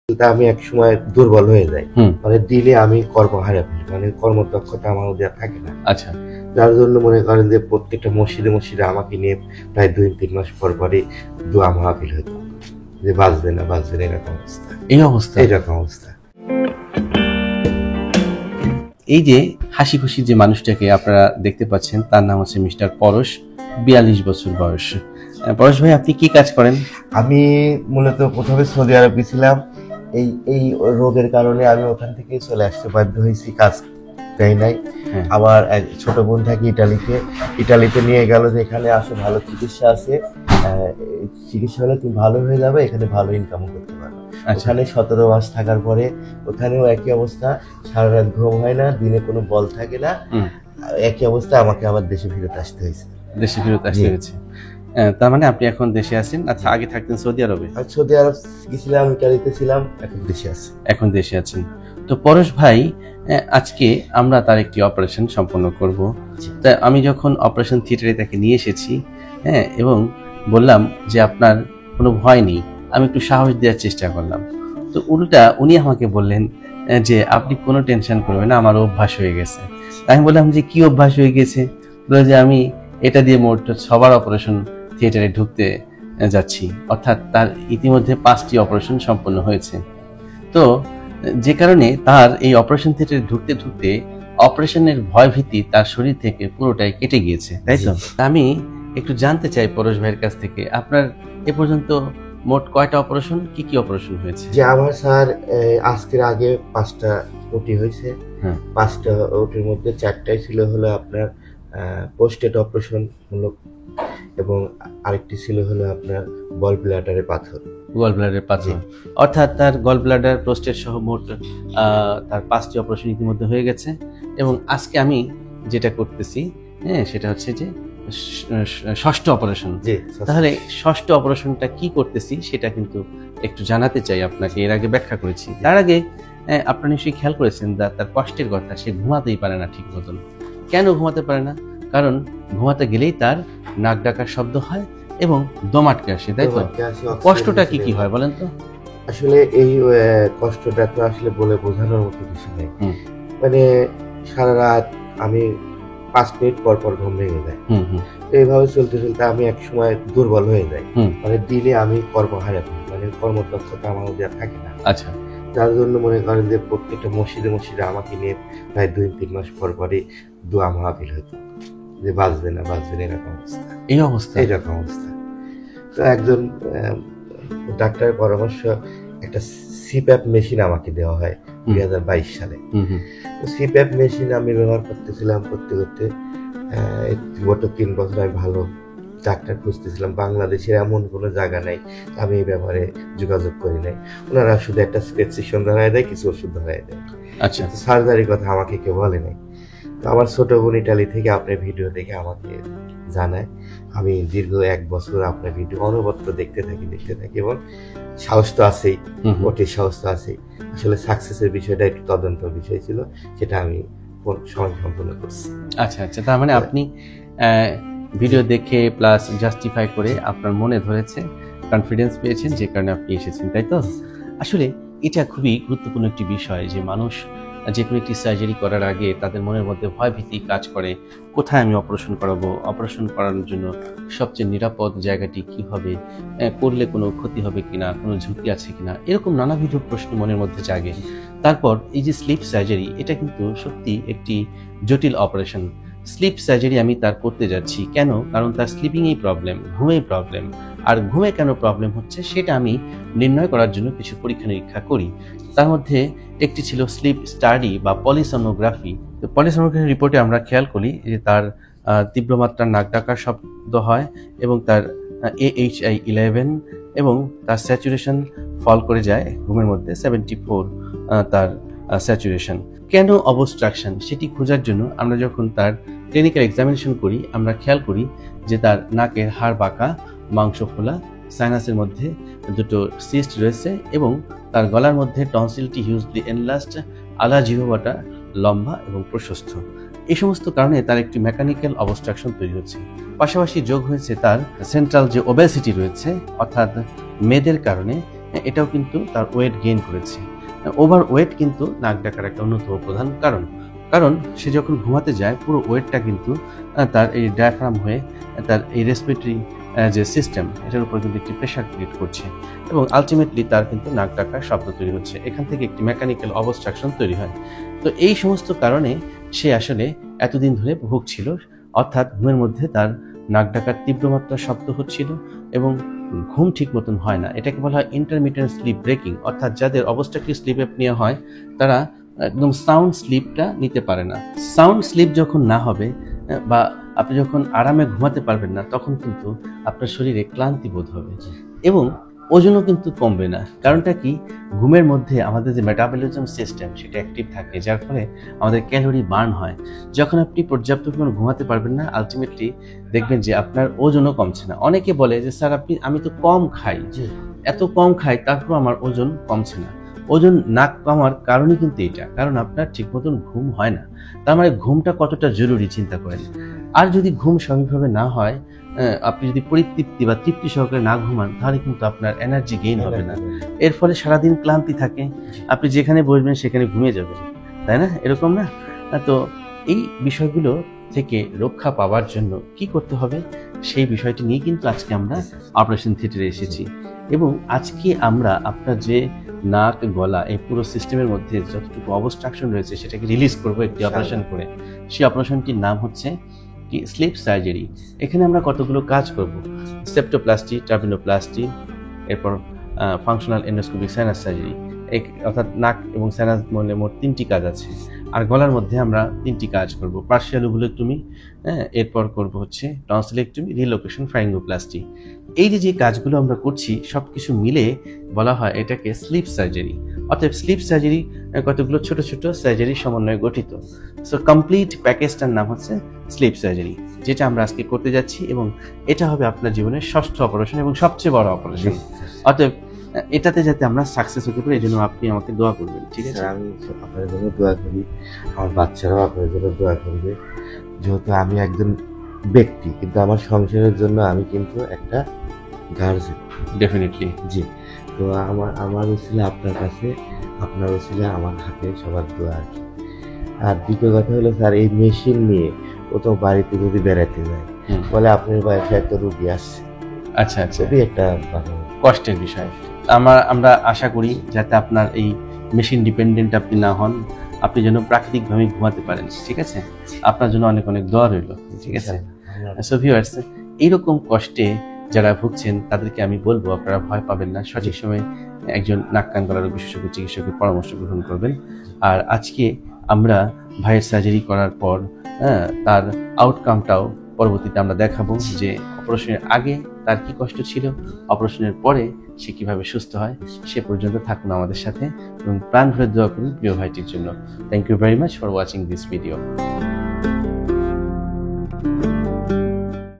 আমি একসময় দুর্বল হয়ে যাই, মানে দিলে আমি কর্ম হারিয়ে ফেলি, মানে কর্মদক্ষতা আমার মধ্যে থাকে না। আচ্ছা, যার জন্য মনে করেন যে প্রত্যেকটা মসজিদে আমাকে নিয়ে প্রায় 2-3 মাস পর পরই দোয়া মাহফিল হতো যে বাঁচবে না এরকম অবস্থা। এরকম অবস্থা। এই যে হাসি খুশি যে মানুষটাকে আপনারা দেখতে পাচ্ছেন, তার নাম হচ্ছে মিস্টার পরশ, 42 বছর বয়স। পরশ ভাই, আপনি কি কাজ করেন? আমি মূলত প্রথমে সৌদি আরব গেছিলাম, এই রোগের কারণে আমি ওখান থেকে চলে আসতে বাধ্য হয়েছি, কাজ দেয় নাই। আবার এক ছোট বোন থাকে ইটালিতে নিয়ে গেল যে এখানে আসো, ভালো চিকিৎসা আছে, চিকিৎসা হলে তুমি ভালো হয়ে যাবে, এখানে ভালো ইনকাম করতে পারবে। ওখানে 17 মাস থাকার পরে ওখানেও একই অবস্থা, সারা রাত ঘুম হয় না, দিনে কোনো বল থাকে না, একই অবস্থা। আমাকে আবার দেশে ফিরত আসতে হয়েছে। তার মানে আপনি এখন দেশে আছেন। আচ্ছা, আগে থাকতেন সৌদি আরবে? সৌদি আরব গেছিলাম, ইটালিতে ছিলাম, এখন দেশে আছি। তো পরশ ভাই, আজকে আমরা তার একটি অপারেশন সম্পন্ন করব। তা আমি যখন অপারেশন থিয়েটারে তাকে নিয়ে এসেছি, এবং বললাম যে আপনার কোনো ভয় নেই, আমি একটু সাহস দেওয়ার চেষ্টা করলাম। তো উল্টা উনি আমাকে বললেন যে আপনি কোনো টেনশন করবেন না, আমার অভ্যাস হয়ে গেছে। আমি বললাম যে কি অভ্যাস হয়ে গেছে? বলে যে আমি এটা দিয়ে মোট সবার অপারেশন থিয়েটারে ঢুকতে যাচ্ছি, অর্থাৎ তার ইতিমধ্যে 5টি অপারেশন সম্পন্ন হয়েছে। তো যে কারণে তার এই অপারেশন থিয়েটারে ঢুকতে ঢুকতে অপারেশনের ভয় ভীতি তার শরীর থেকে পুরোটাই কেটে গিয়েছে, তাই তো? আমি একটু জানতে চাই পরশ ভাইয়ের কাছ থেকে, আপনার এ পর্যন্ত মোট কয়টা অপারেশন, কি কি অপারেশন হয়েছে? যে আমার স্যার আজকের আগে 5টা ওটি হয়েছে। 5টা ওটির মধ্যে 4টাই ছিল হলো আপনার পোস্টেড অপারেশন মূলক, এবং আরেকটি ছিল হলো আপনার গল ব্লাডারের পাথর। অর্থাৎ তার গল ব্লাডার, প্রোস্টেট সহ মোট তার 5টি অপারেশন ইতিমধ্যে হয়ে গেছে। এবং আজকে আমি যেটা করতেছি, সেটা হচ্ছে যে 6ষ্ঠ অপারেশন। তাহলে 6ষ্ঠ অপারেশনটা কি করতেছি সেটা কিন্তু একটু জানাতে চাই আপনাকে। এর আগে ব্যাখ্যা করেছি। তার আগে আপনারা নিশ্চয়ই খেয়াল করেছেন তার কষ্টের কথা, সে ঘুমাতেই পারে না ঠিক মতন। কেন ঘুমাতে পারে না? কারণ ঘুমাতে গেলেই তার নাক ডাকার শব্দ হয় এবং দম আটকে আসে, তাই তো? কষ্টটা কি কি হয় বলেন তো? আসলে এই কষ্টটা তো আসলে বলে বোঝানোর মতো কিছু নেই। মানে সারা রাত আমি 5 মিনিট পর পর ঘুম ভেঙে যায়। তো এইভাবে চলতে চলতে আমি একসময় দুর্বল হয়ে যাই, মানে দিলে আমি কর্ম হারিয়ে ফেলি, মানে কর্মদক্ষতা আমার মধ্যে থাকে না। আচ্ছা, যার জন্য মনে করেন যে প্রত্যেকটা মসজিদে আমাকে নিয়ে প্রায় 2-3 মাস পর পরই দোয়া মাহফিল হতো যে বাঁচবে না এরকম অবস্থা। তো একজন ডাক্তারের পরামর্শ, একটা সিপ্যাপ মেশিন আমাকে দেওয়া হয় 2022 সালে। তো সিপ্যাপ মেশিন আমি ব্যবহার করতেছিলাম, করতে গত 3 বছর আমি ভালো ডাক্তার খুঁজতেছিলাম। বাংলাদেশের এমন কোনো জায়গা নাই আমি এই ব্যাপারে যোগাযোগ করি নাই। ওনারা শুধু একটা প্রেসক্রিপশন ধরায় দেয়, কিছু ওষুধ ধরায় দেয়। আচ্ছা, সার্জারির কথা আমাকে কেউ বলে নাই। তো আমার ছোট বোন ইটালি থেকে আপনার ভিডিও দেখে আমাকে জানায়। আমি দীর্ঘ 1 বছর আপনার ভিডিও অনবরত দেখতে থাকি এবং সাহস তো আছেই, ওটির সাহস তো আছেই। আসলে সাকসেসের বিষয়টা একটু তদন্ত বিষয় ছিল, সেটা আমি সময় সম্পন্ন করছি। আচ্ছা, তার মানে আপনি ভিডিও দেখে প্লাস জাস্টিফাই করে আপনার মনে ধরেছে, কনফিডেন্স পেয়েছেন, যে কারণে আপনি এসেছেন, তাই তো? আসলে এটা খুবই গুরুত্বপূর্ণ একটি বিষয় যে মানুষ যে কোনো একটি সার্জারি করার আগে তাদের মনের মধ্যে ভয় ভীতি কাজ করে। কোথায় আমি অপারেশন করাবো, অপারেশন করানোর জন্য সবচেয়ে নিরাপদ জায়গাটি কি হবে, করলে কোনো ক্ষতি হবে কিনা, কোনো ঝুঁকি আছে কিনা, এরকম নানাবিধ প্রশ্ন মনের মধ্যে জাগে। তারপর এই যে স্লিপ সার্জারি, এটা কিন্তু সত্যি একটি জটিল অপারেশন। স্লিপ সার্জারি আমি তার করতে যাচ্ছি কেন? কারণ তার স্লিপিংয়েই প্রবলেম, ঘুমেই প্রবলেম। আর ঘুমে কেন প্রবলেম হচ্ছে সেটা আমি নির্ণয় করার জন্য কিছু পরীক্ষা নিরীক্ষা করি। তার মধ্যে একটি ছিল স্লিপ স্টাডি বা পলিসনোগ্রাফি। তো পলিসনোগ্রাফি রিপোর্টে আমরা খেয়াল করি যে তার তীব্র মাত্রার নাক ডাকার শব্দ হয় এবং তার AHI 11 এবং তার স্যাচুরেশন ফল করে যায় ঘুমের মধ্যে 74 তার স্যাচুরেশন। কেন অবস্ট্রাকশন সেটি খোঁজার জন্য আমরা যখন তার ক্লিনিক্যাল এক্সামিনেশন করি, আমরা খেয়াল করি যে তার নাকের হাড় বাঁকা, মাংস ফোলা, সাইনাসের মধ্যে 2টো সিস্ট রয়েছে এবং তার গলার মধ্যে টনসিলটি হিউজলি এনলার্জড, আলা জিহ্বাটা লম্বা এবং প্রশস্ত। এই সমস্ত কারণে তার একটি মেকানিক্যাল অবস্ট্রাকশন তৈরি হচ্ছে। পাশাপাশি যোগ হয়েছে তার সেন্ট্রাল যে ওবেসিটি রয়েছে, অর্থাৎ মেদের কারণে এটাও কিন্তু তার ওয়েট গেইন করেছে। ওভার ওয়েট কিন্তু নাক ডাকার একটা অন্যতম প্রধান কারণ, কারণ সে যখন ঘুমাতে যায় পুরো ওয়েটটা কিন্তু তার এই ডায়াফ্রাম হয়ে তার এই রেসপিরেটরি যে সিস্টেম এটার উপর কিন্তু একটি প্রেশার ক্রিয়েট করছে এবং আলটিমেটলি তার কিন্তু নাক ডাকার শব্দ তৈরি হচ্ছে। এখান থেকে একটি মেকানিক্যাল অবস্ট্রাকশন তৈরি হয়। তো এই সমস্ত কারণে সে আসলে এতদিন ধরে ভুগছিল, অর্থাৎ ঘুমের মধ্যে তার নাক ডাকার তীব্র মাত্রার শব্দ হচ্ছিল এবং ঘুম ঠিক মতন হয় না। এটাকে বলা হয় ইন্টারমিটেন্ট স্লিপ ব্রেকিং, অর্থাৎ যাদের অবস্ট্রাকটিভ স্লিপ অ্যাপনিয়া হয় তারা একদম সাউন্ড স্লিপটা নিতে পারে না। সাউন্ড স্লিপ যখন না হবে বা আপনি যখন আরামে ঘুমাতে পারবেন না, তখন কিন্তু আপনার শরীরে ক্লান্তি বোধ হবে এবং ওজনও কিন্তু কমবে না। কারণটা কি, ঘুমের মধ্যে আমাদের যে মেটাবলিজম সিস্টেম সেটা অ্যাক্টিভ থাকে, যার ফলে আমাদের ক্যালোরি বার্ন হয়। যখন আপনি পর্যাপ্ত পরিমাণ ঘুমাতে পারবেন না, আলটিমেটলি দেখবেন যে আপনার ওজনও কমছে না। অনেকে বলে যে স্যার আমি তো কম খাই, এত কম খাই তারপর আমার ওজন কমছে না। ওজন না কমার কারণই কিন্তু এটা, কারণ আপনার ঠিক মতন ঘুম হয় না। তার মানে ঘুমটা কতটা জরুরি চিন্তা করেন। আর যদি ঘুম স্বাভাবিকভাবে না হয়, আপনি যদি পরিতৃপ্তি বা তৃপ্তি সহকারে না ঘুমান, তাহলে কিন্তু আপনার এনার্জি গেইন হবে না। এর ফলে সারাদিন ক্লান্তি থাকে, আপনি যেখানে বসবেন সেখানে ঘুমিয়ে যাবেন, তাই না? এরকম না? তো এই বিষয়গুলো থেকে রক্ষা পাওয়ার জন্য কি করতে হবে সেই বিষয়টি নিয়ে কিন্তু আজকে আমরা অপারেশন থিয়েটারে এসেছি এবং আজকে আমরা আপনার যে নাক গলা এই পুরো সিস্টেমের মধ্যে যতটুকু অবস্ট্রাকশন রয়েছে সেটাকে রিলিজ করবো একটি অপারেশন করে। সেই অপারেশনটির নাম হচ্ছে কি স্লিপ সার্জারি। এখানে আমরা কতগুলো কাজ করব, সেপ্টোপ্লাস্টি, ট্রাভিনোপ্লাস্টি, এরপর ফাংশনাল এন্ডোস্কোপিক সাইনাস সার্জারি, অর্থাৎ নাক এবং সাইনাস মনে মোট 3টি কাজ আছে। আর গলার মধ্যে আমরা 3টি কাজ করব, পার্শিয়াল ওভুলেক্টমি, এরপর করব হচ্ছে টনসিলেক্টমি, রিলোকেশন, ফারিঙ্গোপ্লাস্টি। এই যে কাজগুলো আমরা করছি সবকিছু মিলে বলা হয় এটাকে স্লিপ সার্জারি। অর্থাৎ স্লিপ সার্জারি কতগুলো ছোট ছোট সার্জারির সমন্বয়ে গঠিত। সো কমপ্লিট প্যাকেজটার নাম হচ্ছে স্লিপ সার্জারি, যেটা আমরা আজকে করতে যাচ্ছি এবং এটা হবে আপনার জীবনের 6ষ্ঠ অপারেশন এবং সবচেয়ে বড় অপারেশন। অতএব এটাতে যাতে আমরা সাকসেস হতে পারি, এই জন্য আপনি আমাকে দোয়া করবেন, ঠিক আছে? আমি আপনার জন্য দোয়া করি, আমার বাচ্চারাও আপনার জন্য দোয়া করবে। যেহেতু আমি একজন ব্যক্তি, কিন্তু আমার সংসারের জন্য আমি কিন্তু একটা গার্জেন। ডেফিনেটলি জি। তো আমার ছিল আপনার কাছে, আপনার ছিল আমার হাতে সবার দোয়া আর কি। আর দ্বিতীয় কথা হলো স্যার, এই মেশিন নিয়ে কোথাও বাড়িতে যদি বেড়াতে যায়, বলে আপনার বাড়িতে একটা রুগী আসছে, আচ্ছা আচ্ছা, খুবই একটা কষ্টের বিষয়। আমরা আশা করি যাতে আপনার এই মেশিন ডিপেন্ডেন্ট আপনি না হন, আপনি যেন প্রাকৃতিকভাবে ঘুমাতে পারেন, ঠিক আছে? আপনার জন্য অনেক অনেক দোয়া রইল, ঠিক আছে? সো ভিউয়ার্স, এইরকম কষ্টে যারা ভুগছেন তাদেরকে আমি বলবো আপনারা ভয় পাবেন না, সঠিক সময়ে একজন নাক কান গলার বিশেষজ্ঞ চিকিৎসকের পরামর্শ গ্রহণ করবেন। আর আজকে আমরা ভাইয়ের সার্জারি করার পর তার আউটকামটাও পরবর্তীতে আমরা দেখাবো, যে অপারেশনের আগে তার কি কষ্ট ছিল, অপারেশনের পরে সে কিভাবে সুস্থ হয়। সে পর্যন্ত থাকুন আমাদের সাথে এবং প্রাণ ভরে দোয়া করুন প্রিয় ভাইটির জন্য। Thank you very much for watching this video.